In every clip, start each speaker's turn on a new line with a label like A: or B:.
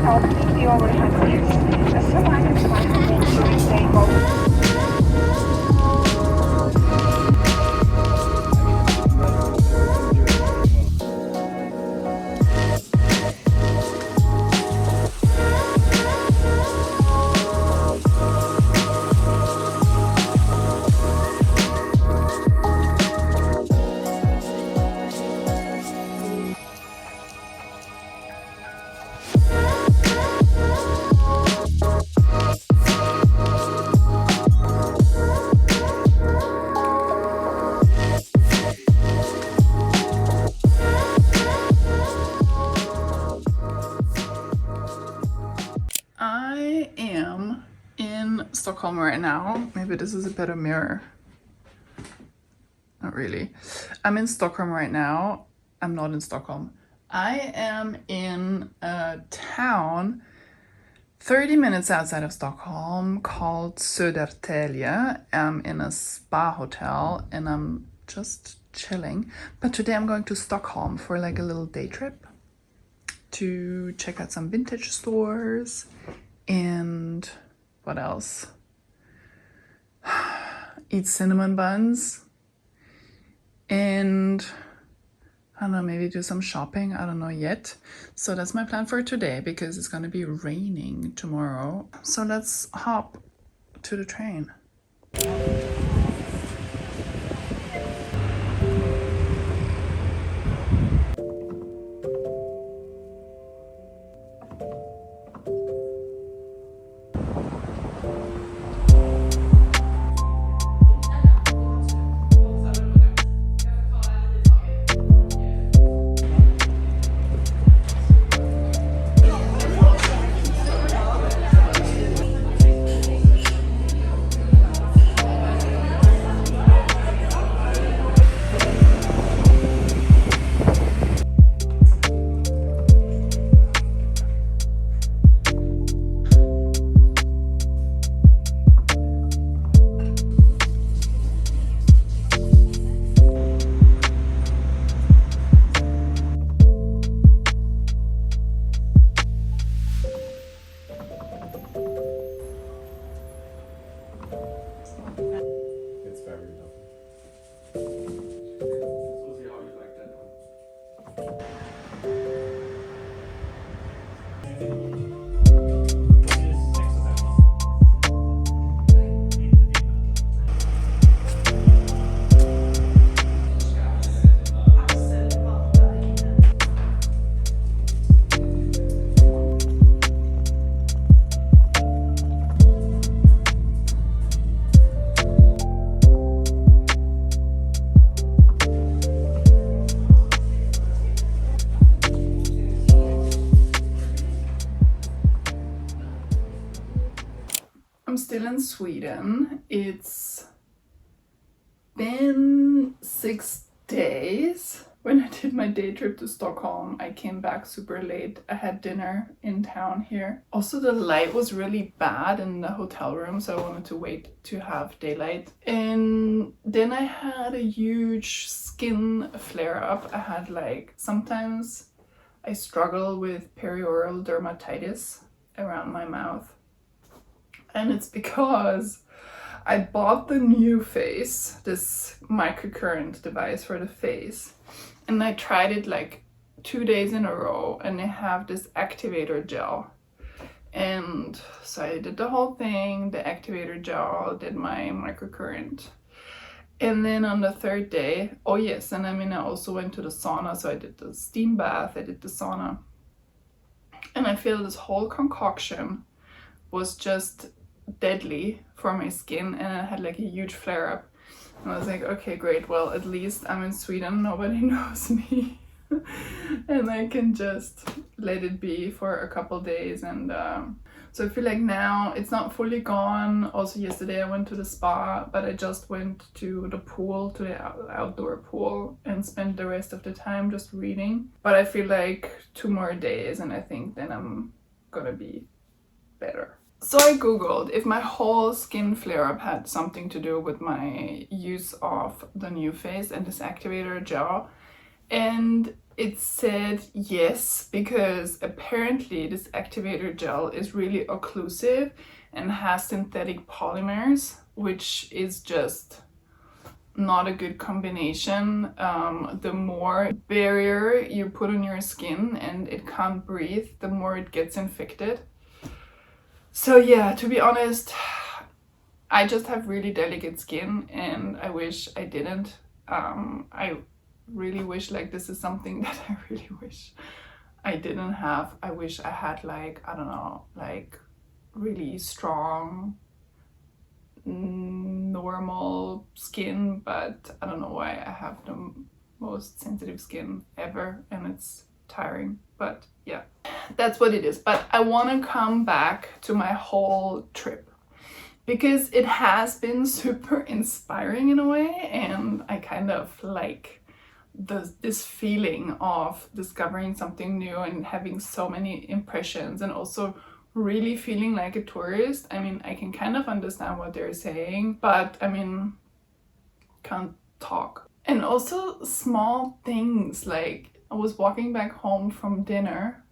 A: completely overhead views, as some items might have been during takeoff.
B: I am in Stockholm right now. Maybe this is a better mirror. Not really. I'm in Stockholm right now. I'm not in Stockholm. I am in a town 30 minutes outside of Stockholm called Södertälje. I'm in a spa hotel and I'm just chilling. But today I'm going to Stockholm for like a little day trip to check out some vintage stores and what else? Eat cinnamon buns and I don't know, maybe do some shopping. I don't know yet. So that's my plan for today because it's gonna be raining tomorrow. So let's hop to the train.
C: It's very lovely. So see how you like that one.
B: I'm still in Sweden. It's been 6 days. When I did my day trip to Stockholm, I came back super late. I had dinner in town here. Also, the light was really bad in the hotel room, so I wanted to wait to have daylight. And then I had a huge skin flare up. I had like, sometimes I struggle with perioral dermatitis around my mouth. And it's because I bought the new face, this microcurrent device for the face, and I tried it like 2 days in a row, and they have this activator gel. And so I did the whole thing, the activator gel, did my microcurrent. And then on the third day, oh yes, and I mean, I also went to the sauna, so I did the steam bath, I did the sauna. And I feel this whole concoction was just deadly for my skin, and I had like a huge flare up. And I was like, okay, great, well, at least I'm in Sweden, nobody knows me. And I can just let it be for a couple days. And so I feel like now it's not fully gone. Also yesterday I went to the spa, but I just went to the pool, to the outdoor pool, and spent the rest of the time just reading. But I feel like 2 more days and I think then I'm gonna be better. So I googled if my whole skin flare-up had something to do with my use of the new face and this activator gel, and it said yes, because apparently this activator gel is really occlusive and has synthetic polymers, which is just not a good combination. The more barrier you put on your skin and it can't breathe, the more it gets infected. So yeah, to be honest, I just have really delicate skin and I wish I didn't. I really wish, like, this is something that I really wish I didn't have. I wish I had, like, I don't know, like really strong normal skin, but I don't know why I have the most sensitive skin ever and it's tiring. But yeah, that's what it is. But I want to come back to my whole trip because it has been super inspiring in a way, and I kind of like this feeling of discovering something new and having so many impressions, and also really feeling like a tourist. I mean, I can kind of understand what they're saying, but I mean, can't talk. And also small things, like I was walking back home from dinner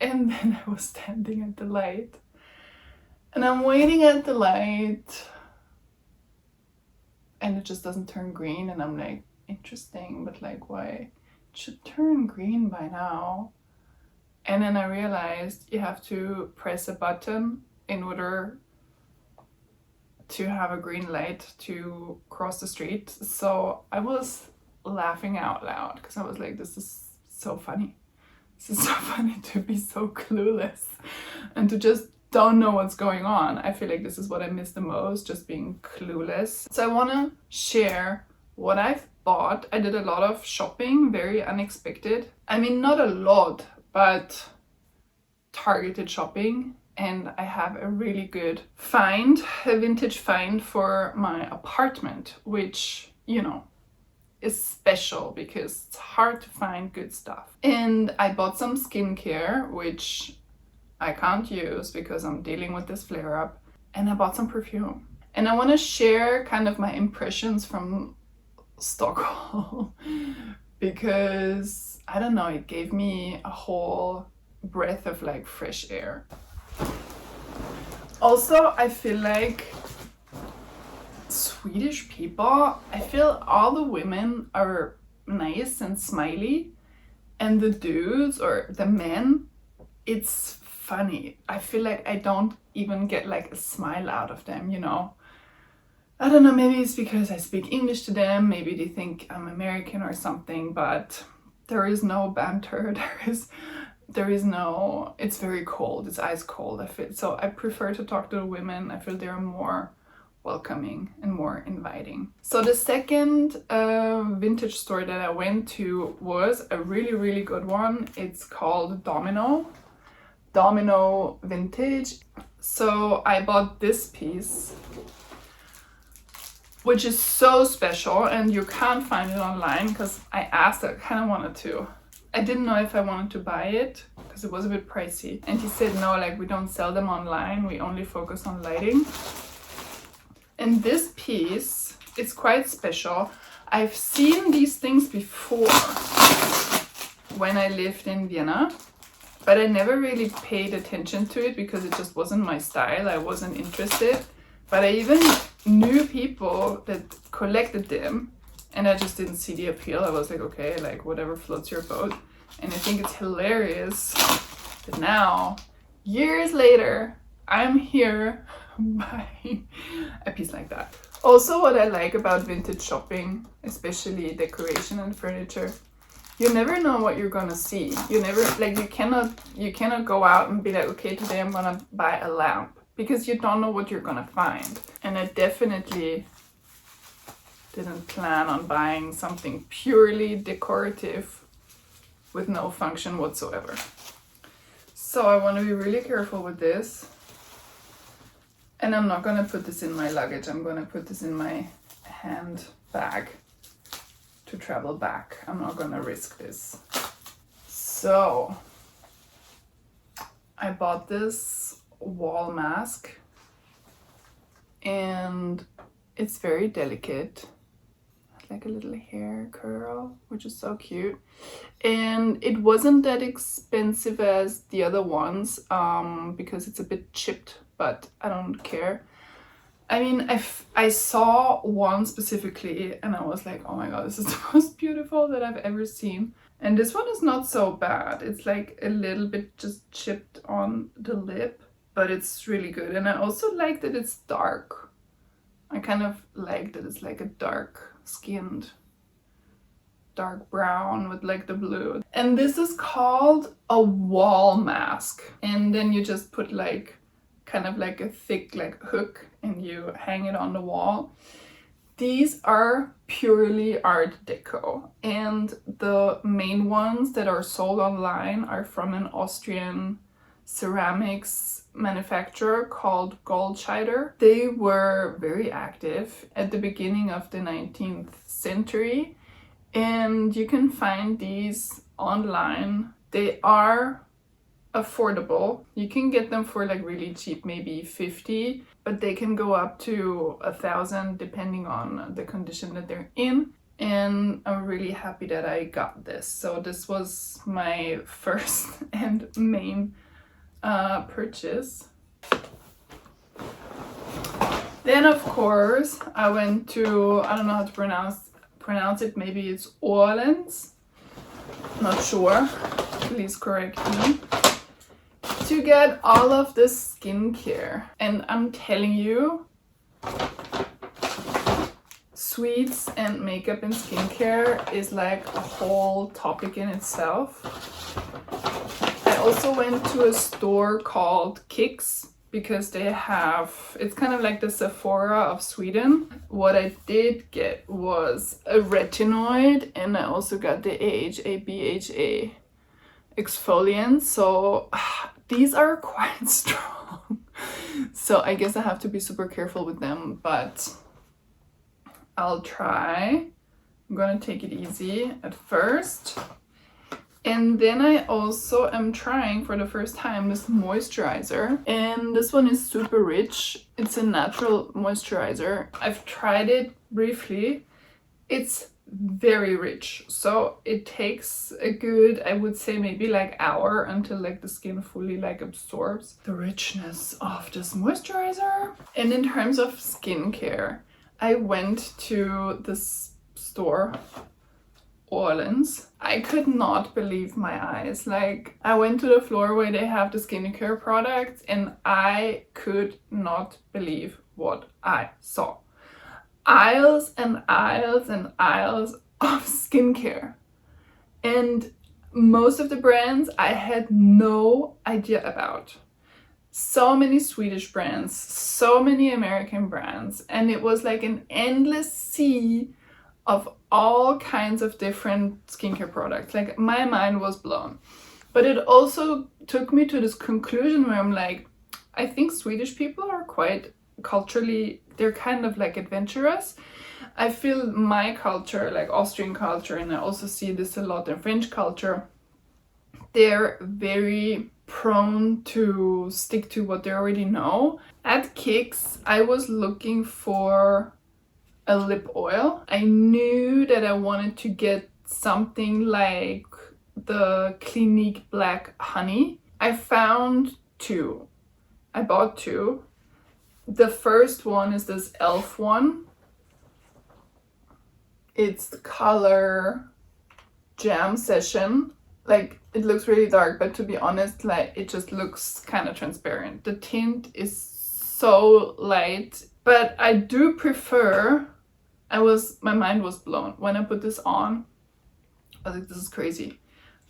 B: and then I was standing at the light and I'm waiting at the light and it just doesn't turn green, and I'm like, interesting, but like, why? It should turn green by now. And then I realized you have to press a button in order to have a green light to cross the street. So I was laughing out loud because I was like, this is so funny. This is so funny to be so clueless and to just don't know what's going on. I feel like this is what I miss the most, just being clueless. So I want to share what I've bought. I did a lot of shopping, very unexpected. I mean, not a lot, but targeted shopping. And I have a really good find, a vintage find for my apartment, which, you know, is special because it's hard to find good stuff. And I bought some skincare, which I can't use because I'm dealing with this flare up. And I bought some perfume. And I want to share kind of my impressions from Stockholm because, I don't know, it gave me a whole breath of like fresh air. Also, I feel like Swedish people, I feel all the women are nice and smiley, and the dudes or the men, it's funny. I feel like I don't even get like a smile out of them, you know. I don't know, maybe it's because I speak English to them, maybe they think I'm American or something, but there is no banter, there is no, it's very cold, it's ice cold, I feel. So I prefer to talk to the women. I feel they're more welcoming and more inviting. So the second vintage store that I went to was a really, really good one. It's called Domino Vintage. So I bought this piece, which is so special, and you can't find it online because I asked, I kind of wanted to. I didn't know if I wanted to buy it because it was a bit pricey. And he said, no, like, we don't sell them online. We only focus on lighting. And this piece is quite special. I've seen these things before when I lived in Vienna, but I never really paid attention to it because it just wasn't my style. I wasn't interested. But I even knew people that collected them, and I just didn't see the appeal. I was like, okay, like whatever floats your boat. And I think it's hilarious that now, years later, I'm here buying a piece like that. Also, what I like about vintage shopping, especially decoration and furniture, you never know what you're gonna see. You never, like, you cannot go out and be like, okay, today I'm gonna buy a lamp, because you don't know what you're gonna find. And I definitely didn't plan on buying something purely decorative with no function whatsoever. So I want to be really careful with this. And I'm not gonna put this in my luggage. I'm gonna put this in my handbag to travel back. I'm not gonna risk this. So I bought this wall mask and it's very delicate. like a little hair curl, which is so cute. And it wasn't that expensive as the other ones, because it's a bit chipped, but I don't care. I mean, I saw one specifically and I was like, oh my god, this is the most beautiful that I've ever seen. And this one is not so bad. It's like a little bit just chipped on the lip, but it's really good. And I also like that it's dark. I kind of like that it's like a dark skinned, dark brown with like the blue. And this is called a wall mask. And then you just put like kind of like a thick like hook and you hang it on the wall. These are purely Art Deco, and the main ones that are sold online are from an Austrian ceramics manufacturer called Goldscheider. They were very active at the beginning of the 19th century, and you can find these online. They are affordable. You can get them for like really cheap, maybe 50, but they can go up to 1,000 depending on the condition that they're in. And I'm really happy that I got this. So this was my first and main purchase. Then of course I went to, I don't know how to pronounce it, maybe it's Orleans, not sure, please correct me, to get all of this skincare. And I'm telling you, sweets and makeup and skincare is like a whole topic in itself. I also went to a store called Kicks because they have, it's kind of like the Sephora of Sweden. What I did get was a retinoid, and I also got the AHA BHA exfoliant. So these are quite strong. So I guess I have to be super careful with them, but I'll try. I'm gonna take it easy at first. And then I also am trying for the first time this moisturizer. And this one is super rich. It's a natural moisturizer. I've tried it briefly. It's very rich. So it takes a good, I would say maybe like hour until like the skin fully like absorbs the richness of this moisturizer. And in terms of skincare, I went to this store, Orleans. I could not believe my eyes. Like, I went to the floor where they have the skincare products and I could not believe what I saw. Aisles and aisles and aisles of skincare. And most of the brands I had no idea about. So many Swedish brands, so many American brands, and it was like an endless sea of all kinds of different skincare products. Like, my mind was blown. But it also took me to this conclusion where I'm like, I think Swedish people are quite culturally, they're kind of like adventurous. I feel my culture, like Austrian culture, and I also see this a lot in French culture, they're very prone to stick to what they already know. At Kicks, I was looking for a lip oil. I knew that I wanted to get something like the Clinique Black Honey. I found two. I bought two. The first one is this e.l.f. one. It's the color Jam Session. Like, it looks really dark, but to be honest, like, it just looks kind of transparent. The tint is so light, but I do prefer, my mind was blown when I put this on. I was like, this is crazy.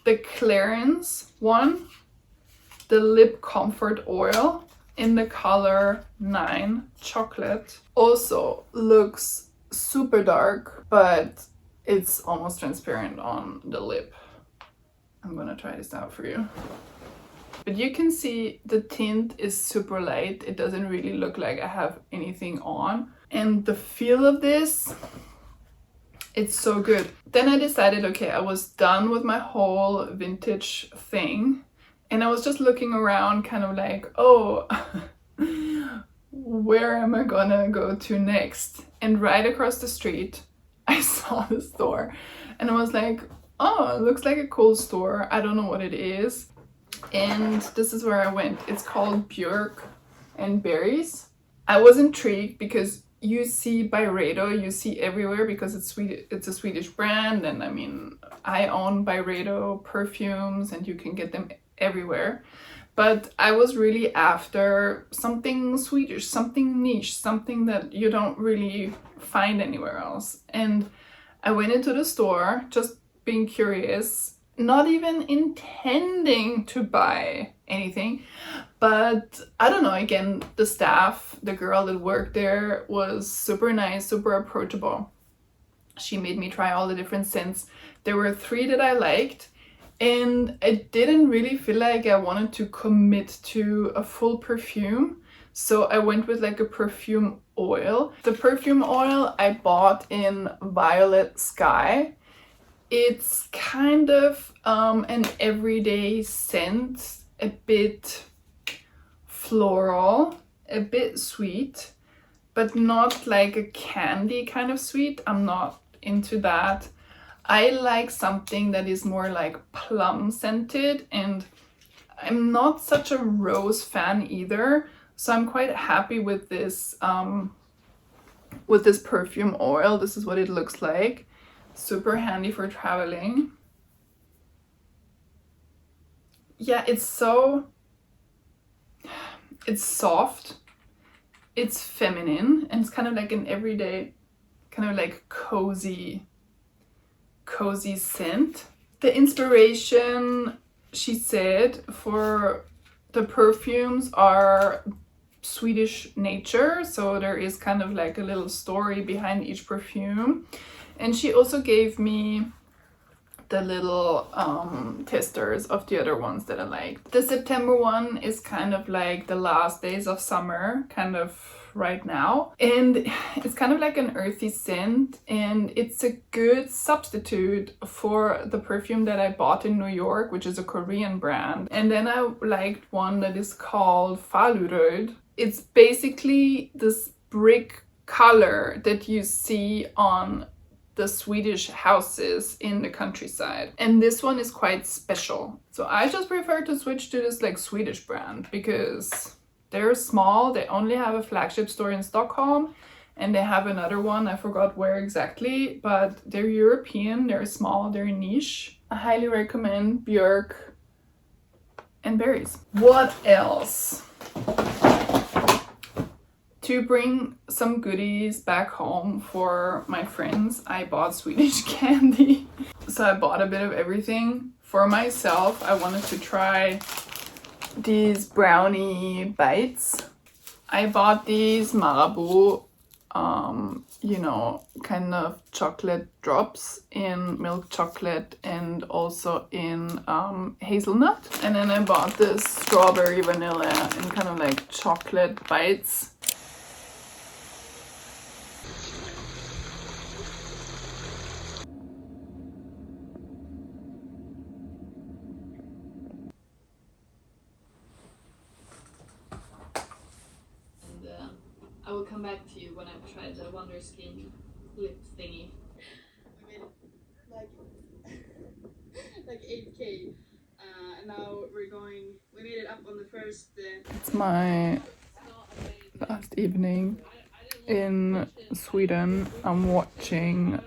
B: The Clarins one, the Lip Comfort Oil in the color 9 Chocolate, also looks super dark, but it's almost transparent on the lip. I'm gonna try this out for you. But you can see the tint is super light. It doesn't really look like I have anything on. And the feel of this, it's so good. Then I decided, okay, I was done with my whole vintage thing. And I was just looking around kind of like, oh, where am I gonna go to next? And right across the street, I saw the store and I was like, oh, it looks like a cool store. I don't know what it is. And this is where I went. It's called Björk and Berries. I was intrigued because you see Byredo, you see everywhere because it's a Swedish brand, and I mean, I own Byredo perfumes and you can get them everywhere. But I was really after something Swedish, something niche, something that you don't really find anywhere else. And I went into the store just being curious, not even intending to buy anything. But I don't know, again, the staff, the girl that worked there was super nice, super approachable. She made me try all the different scents. There were 3 that I liked, and I didn't really feel like I wanted to commit to a full perfume. So I went with like a perfume oil. The perfume oil I bought in Violet Sky. It's kind of an everyday scent, a bit floral, a bit sweet, but not like a candy kind of sweet. I'm not into that. I like something that is more like plum scented, and I'm not such a rose fan either. So I'm quite happy with this perfume oil. This is what it looks like. Super handy for traveling. Yeah, it's soft, it's feminine, and it's kind of like an everyday, kind of like cozy scent. The inspiration, she said, for the perfumes are Swedish nature, so there is kind of like a little story behind each perfume. And she also gave me the little testers of the other ones that I liked. The September one is kind of like the last days of summer, kind of right now. And it's kind of like an earthy scent, and it's a good substitute for the perfume that I bought in New York, which is a Korean brand. And then I liked one that is called Faluröd. It's basically this brick color that you see on the Swedish houses in the countryside. And this one is quite special. So I just prefer to switch to this like Swedish brand because they're small. They only have a flagship store in Stockholm, and they have another one, I forgot where exactly, but they're European, they're small, they're niche. I highly recommend Björk and Berries. What else? To bring some goodies back home for my friends, I bought Swedish candy. So I bought a bit of everything. For myself, I wanted to try these brownie bites. I bought these Marabou, you know, kind of chocolate drops in milk chocolate and also in hazelnut. And then I bought this strawberry vanilla and kind of like chocolate bites. I will come back to you when I've tried the Wonder Skin lip thingy.
D: I made like 8K, and now we made it up on the first.
B: It's my last evening in Sweden. I'm watching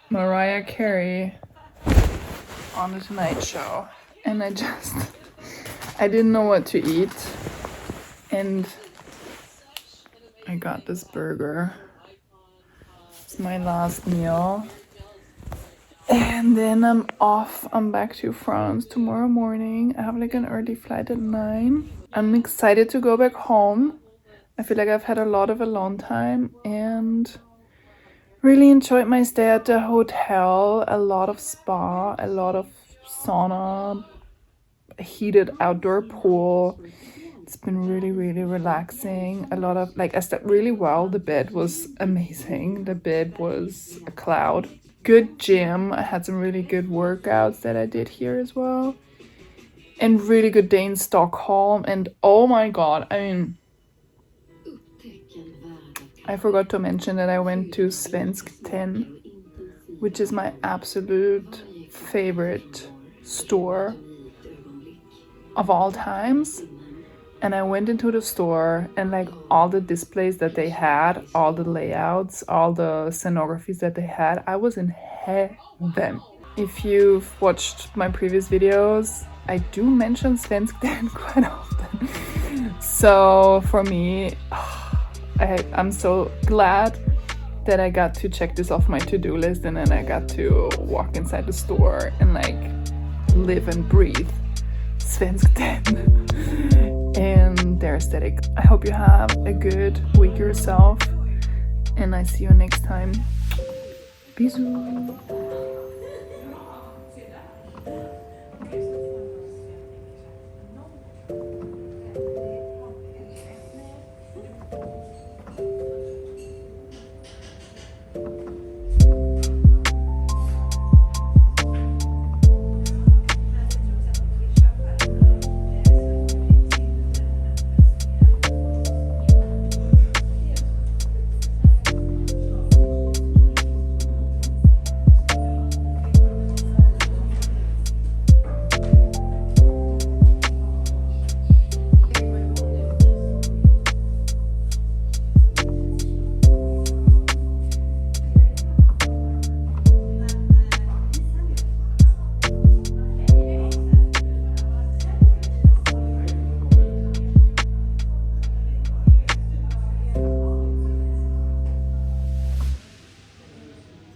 B: Mariah Carey on the Tonight Show, and I didn't know what to eat, and I got this burger. It's my last meal, and then I'm off. I'm back to France tomorrow morning. I have like an early flight at 9. I'm excited to go back home. I feel like I've had a lot of alone time and really enjoyed my stay at the hotel. A lot of spa, a lot of sauna, a heated outdoor pool. It's been really, really relaxing. A lot of, like, I slept really well. The bed was amazing. The bed was a cloud. Good gym. I had some really good workouts that I did here as well. And really good day in Stockholm. And oh my god, I mean, I forgot to mention that I went to Svenskt Tenn, which is my absolute favorite store of all times. And I went into the store and like all the displays that they had, all the layouts, all the scenographies that they had, I was in heaven. If you've watched my previous videos, I do mention Svenskt Tenn quite often. So for me, I'm so glad that I got to check this off my to-do list, and then I got to walk inside the store and like live and breathe Svenskt Tenn and their aesthetic. I hope you have a good week yourself, and I see you next time. Bisous.